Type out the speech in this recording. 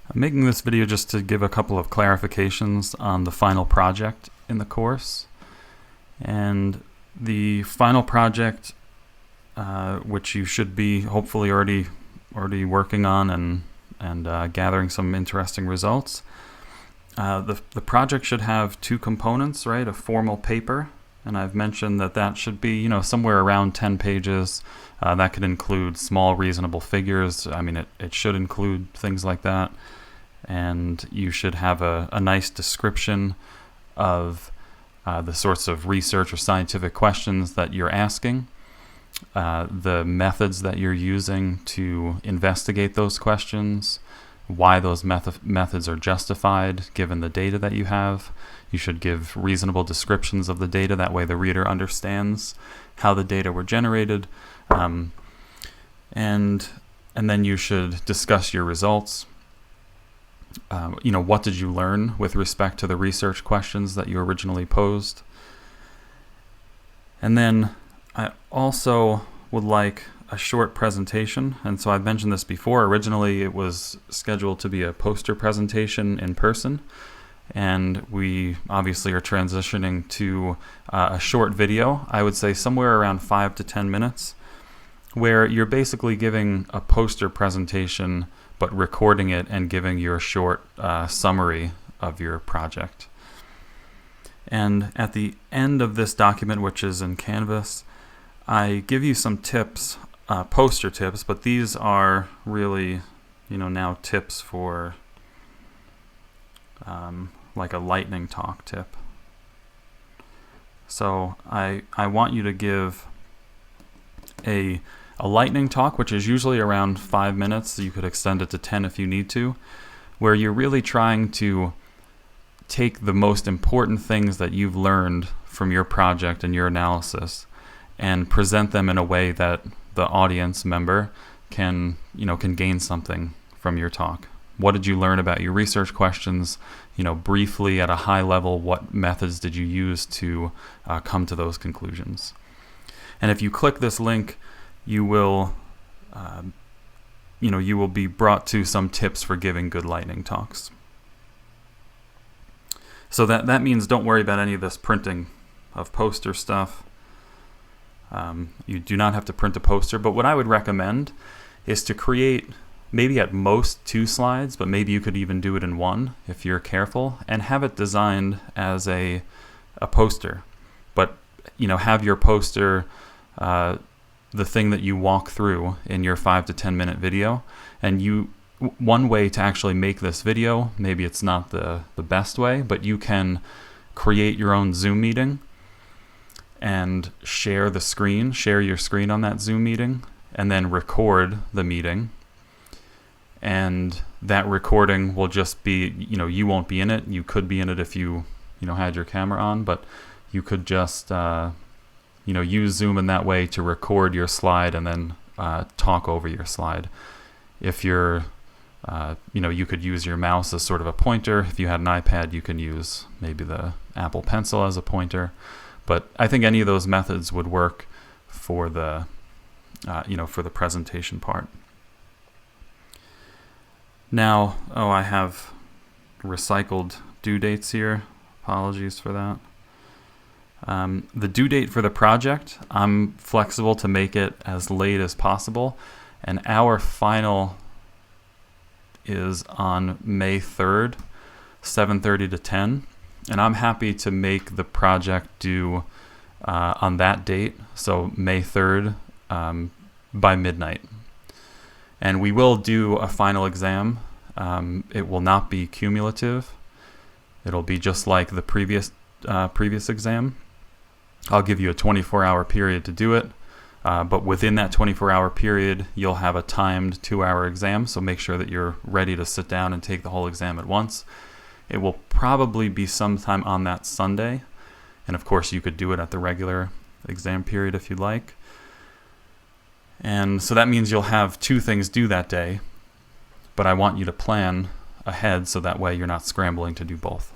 I'm making this video just to give a couple of clarifications on the final project in the course. And the final project, which you should be hopefully already working on and gathering some interesting results. The project should have two components, right? A formal paper, and I've mentioned that should be, somewhere around 10 pages. That could include small reasonable figures. I mean, it should include things like that. And you should have a nice description of the sorts of research or scientific questions that you're asking, the methods that you're using to investigate those questions, why those methods are justified given the data that you have. You should give reasonable descriptions of the data. That way the reader understands how the data were generated. And then you should discuss your results. What did you learn with respect to the research questions that you originally posed? And then I also would like a short presentation. And so I've mentioned this before. Originally, it was scheduled to be a poster presentation in person. And we obviously are transitioning to a short video. I would say somewhere around 5 to 10 minutes, where you're basically giving a poster presentation but recording it and giving your short summary of your project. And at the end of this document, which is in Canvas, I give you some tips, poster tips, but these are really, now tips for like a lightning talk tip. So I want you to give a lightning talk, which is usually around 5 minutes. You could extend it to 10 if you need to, where you're really trying to take the most important things that you've learned from your project and your analysis and present them in a way that the audience member can gain something from your talk. What did you learn about your research questions? Briefly at a high level, what methods did you use to come to those conclusions? And if you click this link, you will be brought to some tips for giving good lightning talks. So that means don't worry about any of this printing of poster stuff. You do not have to print a poster, but what I would recommend is to create maybe at most 2 slides, but maybe you could even do it in 1 if you're careful, and have it designed as a poster. But have your poster the thing that you walk through in your 5 to 10 minute video. And one way to actually make this video, maybe it's not the best way, but you can create your own Zoom meeting and share your screen on that Zoom meeting, and then record the meeting. And that recording will just be, you won't be in it. You could be in it if you had your camera on, but you could just use Zoom in that way to record your slide and then talk over your slide. If you're, you could use your mouse as sort of a pointer. If you had an iPad, you can use maybe the Apple Pencil as a pointer. But I think any of those methods would work for the, for the presentation part. Now, I have recycled due dates here. Apologies for that. The due date for the project, I'm flexible to make it as late as possible, and our final is on May 3rd, 7:30 to 10, and I'm happy to make the project due on that date, so May 3rd by midnight. And we will do a final exam. It will not be cumulative. It'll be just like the previous exam. I'll give you a 24-hour period to do it, but within that 24-hour period, you'll have a timed 2-hour exam, so make sure that you're ready to sit down and take the whole exam at once. It will probably be sometime on that Sunday, and of course you could do it at the regular exam period if you'd like. And so that means you'll have 2 things due that day, but I want you to plan ahead so that way you're not scrambling to do both.